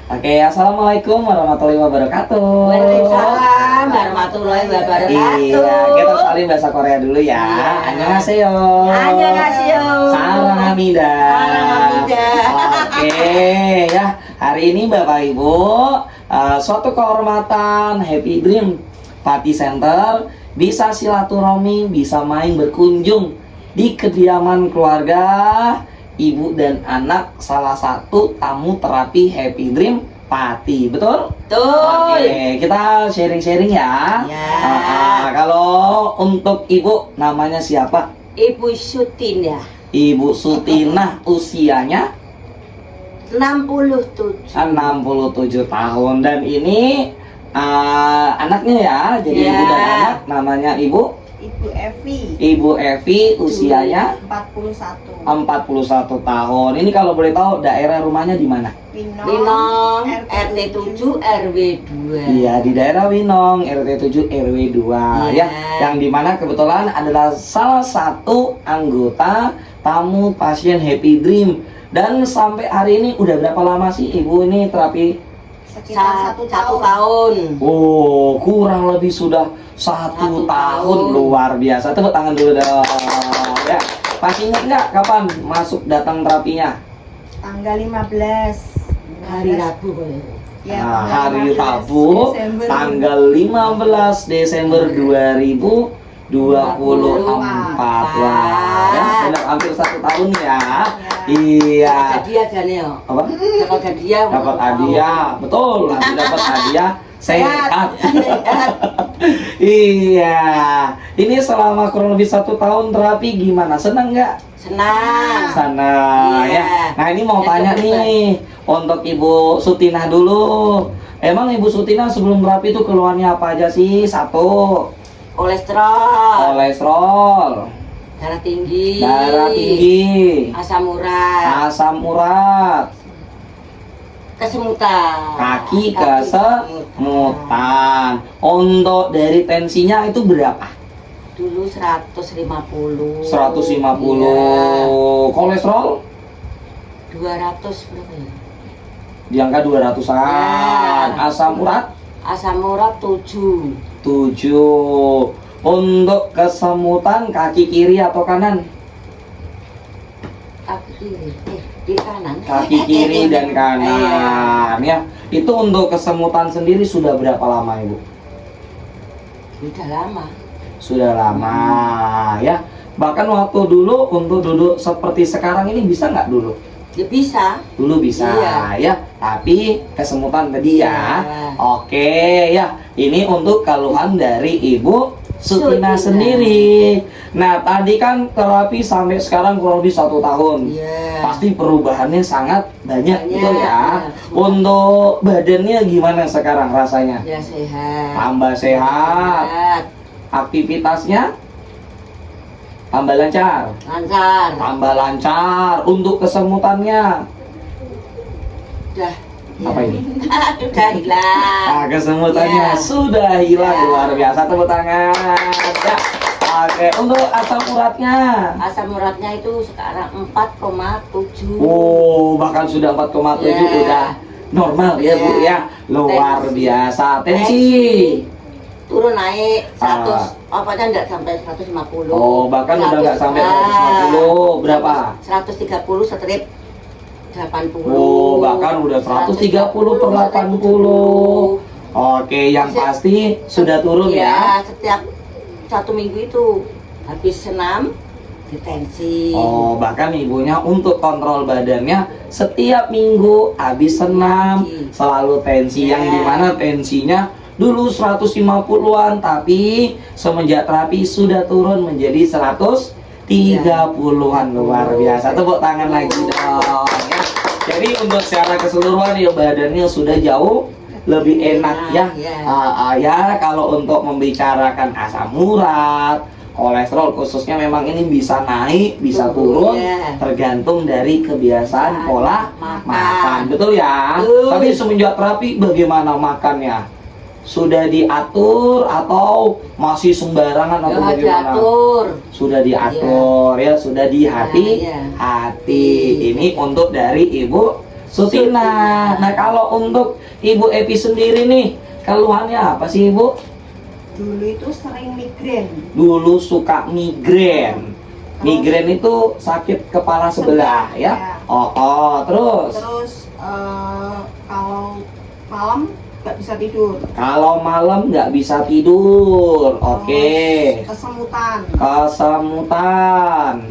Oke, assalamualaikum warahmatullahi wabarakatuh. Waalaikumsalam warahmatullahi wabarakatuh. Iya, kita saling bahasa Korea dulu ya. Annyeonghaseyo. Annyeonghaseyo. Salamnida. Salamnida. Oke, ya. Hari ini Bapak Ibu, suatu kehormatan Happy Dream Party Center bisa silaturahmi, bisa main berkunjung di kediaman keluarga ibu dan anak salah satu tamu terapi Happy Dream Party, betul? Betul. Oke, kita sharing-sharing ya. Kalau untuk ibu namanya siapa? Ibu Sutina. Ibu Sutina, usianya 67. 67 tahun dan ini anaknya ya, jadi ibu dan anak namanya Ibu Evi. Ibu Evi, usianya 41. 41 tahun. Ini kalau boleh tahu daerah rumahnya di mana? Winong, RT 7 RW 2. Iya, di daerah Winong, RT 7 RW 2 ya. Yang dimana kebetulan adalah salah satu anggota tamu pasien Happy Dream. Dan sampai hari ini udah berapa lama sih Ibu ini terapi? Sekitar satu tahun. tahun. Oh, kurang lebih sudah satu tahun. Luar biasa. Tepuk tangan dulu dong. Ya, masih ingat nggak kapan masuk datang terapinya? Tanggal 15 Hari Rabu. Ya, Nah, tanggal hari 15 Rabu, Desember. tanggal 15 Desember 2024. Wah, ya, benar hampir satu tahun ya. Iya. Hadiah Janeo. Apa? Dapat hadiah. Dapat hadiah, betul. Nanti dapat hadiah sehat. Iya. Ini selama kurang lebih satu tahun terapi gimana? Senang nggak? Senang. Sana Iya. ya. Nah ini mau tanya nih untuk Ibu Sutina dulu. Emang Ibu Sutina sebelum terapi itu keluhannya apa aja sih? Satu, kolesterol, Darah tinggi. Asam urat. Kesemutan. kaki kesemutan. Untuk dari tensinya itu berapa? Dulu 150. 150. Kolesterol 200 berapa ya? di angka 200-an. Ya. Asam urat Asam urat 7. 7. Untuk kesemutan kaki kiri atau kanan? Kaki kiri. Di kanan. Kaki kiri dan kanan ya. Itu untuk kesemutan sendiri sudah berapa lama Ibu? Udah lama. Sudah lama ya. Bahkan waktu dulu untuk duduk seperti sekarang ini bisa nggak dulu? Ya bisa. Dulu bisa ya. Tapi kesemutan tadi ya. Iya. Oke ya. Ini untuk keluhan dari Ibu Sutina sendiri. Nah tadi kan terapi sampai sekarang kurang lebih 1 tahun. Iya. Pasti perubahannya sangat banyak, Banyak, betul ya. ya. Untuk badannya gimana sekarang rasanya? Ya sehat. Tambah sehat. Sehat. Aktivitasnya tambah lancar. Lancar. Tambah lancar. Untuk kesemutannya Udah. apa ini? Udah hilang. Nah, kesemutannya Ya. sudah hilang. Ya. Luar biasa, tepuk tangan ya. Oke, untuk asam uratnya, Asam uratnya itu sekarang 4,7. oh bahkan sudah 4,7 Ya. udah normal ya Bu ya. Luar biasa. Tensi turun naik 100, apanya enggak sampai 150. oh bahkan udah nggak sampai 150. Berapa? 130 strip 80. Oh bahkan udah 130 per 80. Oke, yang pasti sudah turun ya. Setiap 1 minggu itu habis senam tensi. Oh, bahkan ibunya untuk kontrol badannya setiap minggu habis senam selalu tensi yang dimana tensinya dulu 150-an tapi semenjak terapi sudah turun menjadi 130-an. Luar biasa. Tepuk tangan lagi dong ya. Jadi untuk secara keseluruhan ya badannya sudah jauh lebih enak ya. Ya kalau untuk membicarakan asam urat, kolesterol khususnya memang ini bisa naik, bisa turun tergantung dari kebiasaan pola makan. Betul ya? Tapi semenjak terapi bagaimana makannya? Sudah diatur atau masih sembarangan atau bagaimana? Diatur. Sudah diatur ya, sudah di hati. Ini untuk dari Ibu Sutina. Nah, kalau untuk Ibu Epi sendiri nih, keluhannya apa sih Ibu? Dulu itu sering migrain. Dulu suka migrain. Migrain itu sakit kepala sebelah ya. Terus Terus kalau malam nggak bisa tidur. kalau malam nggak bisa tidur. Oke. Terus kesemutan.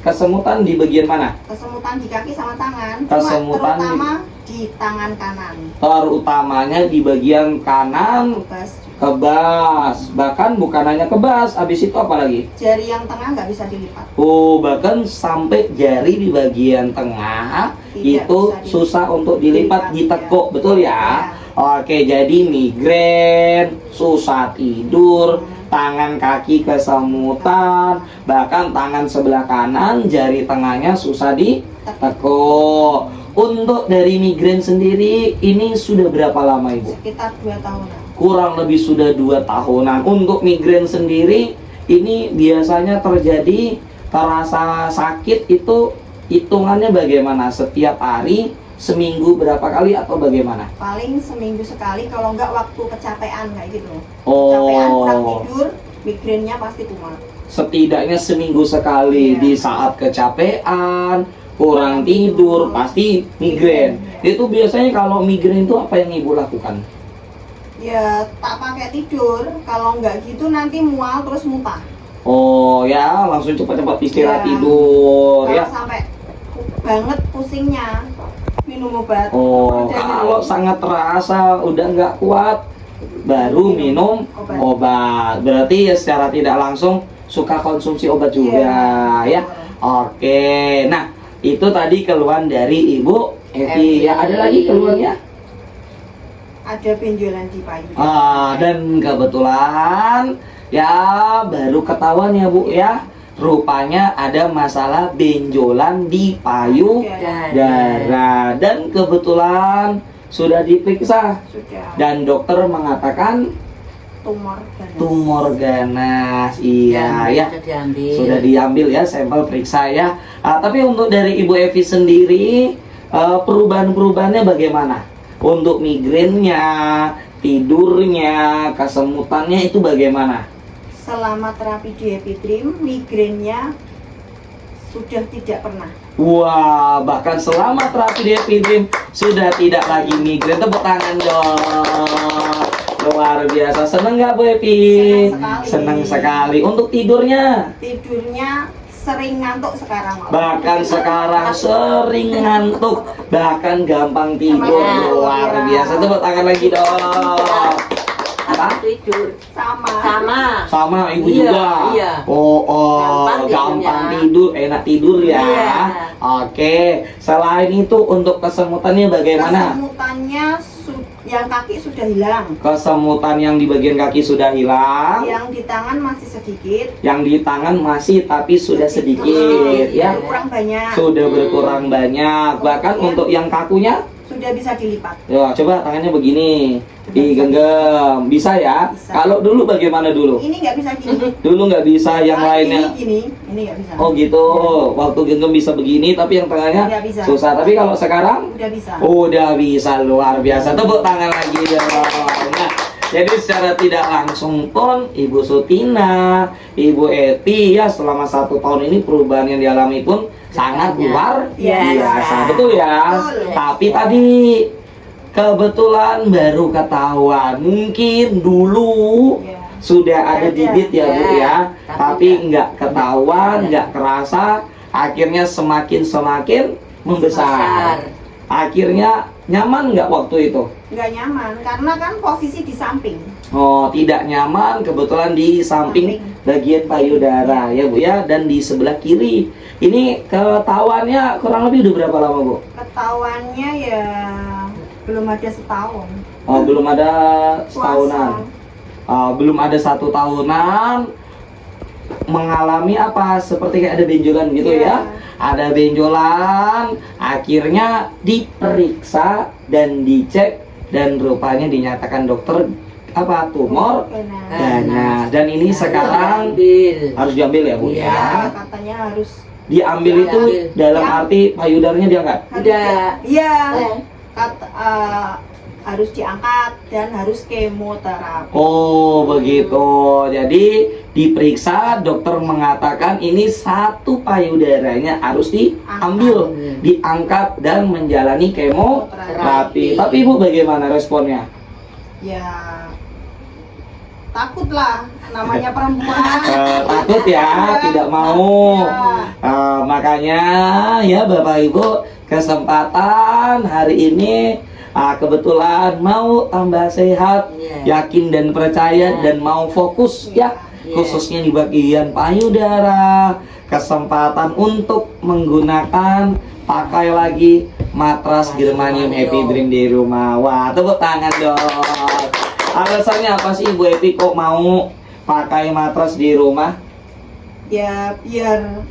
Kesemutan di bagian mana? Kesemutan di kaki sama tangan. Kesemutan terutama di tangan kanan. Terutamanya di bagian kanan kebas. Bahkan bukan hanya kebas, habis itu apa lagi? Jari yang tengah nggak bisa dilipat. Oh, bahkan sampai jari di bagian tengah Tidak itu bisa susah untuk dilipat, ditekuk, ya. betul ya? Oke, jadi migrain, susah tidur, tangan kaki kesemutan, bahkan tangan sebelah kanan, jari tengahnya susah ditekuk. Untuk dari migrain sendiri, ini sudah berapa lama Ibu? Sekitar 2 tahunan. Kurang lebih sudah 2 tahunan. Untuk migrain sendiri, ini biasanya terjadi terasa sakit itu hitungannya bagaimana? Setiap hari, seminggu berapa kali atau bagaimana? Paling seminggu sekali, kalau nggak waktu kecapean kayak gitu. Kecapean, kurang tidur, migrainnya pasti kumat. Setidaknya seminggu sekali. Iya. Di saat kecapean, kurang tidur, pasti migrain. Itu biasanya kalau migrain itu apa yang Ibu lakukan? Ya tak pakai tidur, kalau nggak gitu nanti mual terus muntah. Oh ya, langsung cepat-cepat istirahat Iya. tidur Kalau ya. sampai banget pusingnya, minum obat. Oh, Udah kalau gitu. sangat terasa udah nggak kuat, baru minum obat. Berarti ya secara tidak langsung suka konsumsi obat juga ya. Oke, nah itu tadi keluhan dari Ibu Evi. Ya, ada lagi keluhannya? Ada benjolan di payu. Dan kebetulan ya baru ketahuan ya Bu ya. Rupanya ada masalah benjolan di payudara dan kebetulan sudah diperiksa Sudah. dan dokter mengatakan tumor ganas. Iya ya. Sudah diambil ya sampel periksa ya. Tapi untuk dari Ibu Evi sendiri perubahan-perubahannya bagaimana? Untuk migrainnya, tidurnya, kesemutannya itu bagaimana? Selama terapi di Happy Dream, migrainnya sudah tidak pernah. Wah, bahkan selama terapi di Happy Dream sudah tidak lagi migrain. Tepuk tangan dong. Luar biasa. Seneng nggak Bu Evi? Senang sekali. Seneng sekali. Untuk tidurnya? Tidurnya sering ngantuk sekarang. Bahkan sekarang sering ngantuk, bahkan gampang tidur. Luar biasa. Tepuk tangan lagi dong. Tidur Sama. Sama Ibu Iya, juga. iya. Gampang tidur, enak tidur ya. Iya. Oke. Selain itu untuk kesemutannya bagaimana? Kesemutannya yang kaki sudah hilang. Kesemutan yang di bagian kaki sudah hilang. Yang di tangan masih sedikit. Yang di tangan masih tapi sudah sedikit ya. Kurang banyak. Sudah berkurang banyak. Bahkan untuk yang kakunya Sudah bisa dilipat. ya, coba tangannya begini, digenggam, bisa ya? Bisa. Kalau dulu bagaimana dulu? Ini nggak bisa gini. Dulu nggak bisa, yang Kalau lainnya. ini nggak bisa. Oh gitu, waktu genggam bisa begini, tapi yang tengahnya Nggak bisa. susah. Tapi kalau sekarang Udah bisa. udah bisa, luar biasa. Tepuk tangan lagi dong. Nah, jadi secara tidak langsung pun Ibu Sutina, Ibu Eti ya selama 1 tahun ini perubahan yang dialami pun sangat luar biasa, betul ya? Betul. Tapi tadi kebetulan baru ketahuan, mungkin dulu Ya. sudah ada bibit ya Bu ya, tapi tapi nggak ketahuan, nggak kerasa, akhirnya semakin membesar. Akhirnya nyaman nggak waktu itu? Nggak nyaman karena kan posisi di samping. Oh, tidak nyaman, kebetulan di samping bagian payudara ya Bu ya, dan di sebelah kiri. Ini ketahuannya kurang lebih udah berapa lama Bu? Ketahuannya ya belum ada setahun. Oh, belum ada setahunan. Belum ada 1 tahunan. Mengalami apa? Seperti kayak ada benjolan gitu ya. Ada benjolan, akhirnya diperiksa dan dicek dan rupanya dinyatakan dokter apa? Tumor ganas. Dan ini sekarang harus diambil ya Bu Ya, ya. katanya harus Diambil itu dalam arti payudaranya diangkat. Udah. Iya. harus diangkat dan harus kemoterapi. Oh begitu. Jadi diperiksa, dokter mengatakan ini satu payudaranya harus diambil, diangkat dan menjalani kemoterapi. Tapi Ibu bagaimana responnya? Ya takut lah, namanya perempuan. Takut ya, tidak mau. Makanya ya Bapak Ibu, kesempatan hari ini kebetulan mau tambah sehat, yakin dan percaya dan mau fokus ya, khususnya di bagian payudara, kesempatan untuk menggunakan pakai lagi matras Germanium Happy Dream di rumah. Wah, tepuk tangan dong. Alasannya apa sih Ibu Epi kok mau pakai matras di rumah? Ya biar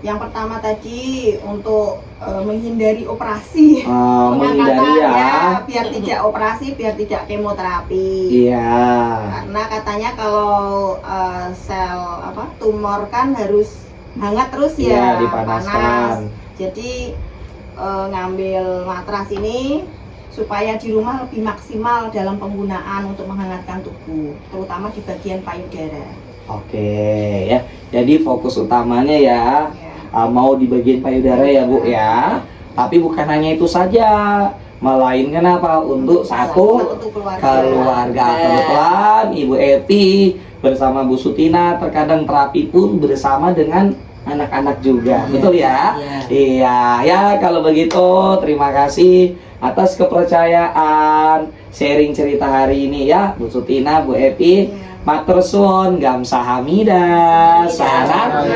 yang pertama tadi untuk menghindari operasi, menghindari ya. Biar tidak operasi, biar tidak kemoterapi. Iya. Karena katanya kalau sel tumor kan harus hangat terus ya, dipanaskan. Panas. Jadi ngambil matras ini supaya di rumah lebih maksimal dalam penggunaan untuk menghangatkan tubuh, terutama di bagian payudara. Oke ya. Jadi fokus utamanya ya. Mau di bagian payudara ya Bu ya. Tapi bukan hanya itu saja, melainkan apa? Untuk satu keluarga. Kebetulan Ibu Eti bersama Bu Sutina terkadang terapi pun bersama dengan anak-anak juga, betul ya? Iya ya. Kalau begitu terima kasih atas kepercayaan sharing cerita hari ini ya Bu Sutina, Bu Epi. Matur suwun, gamsahamnida, salam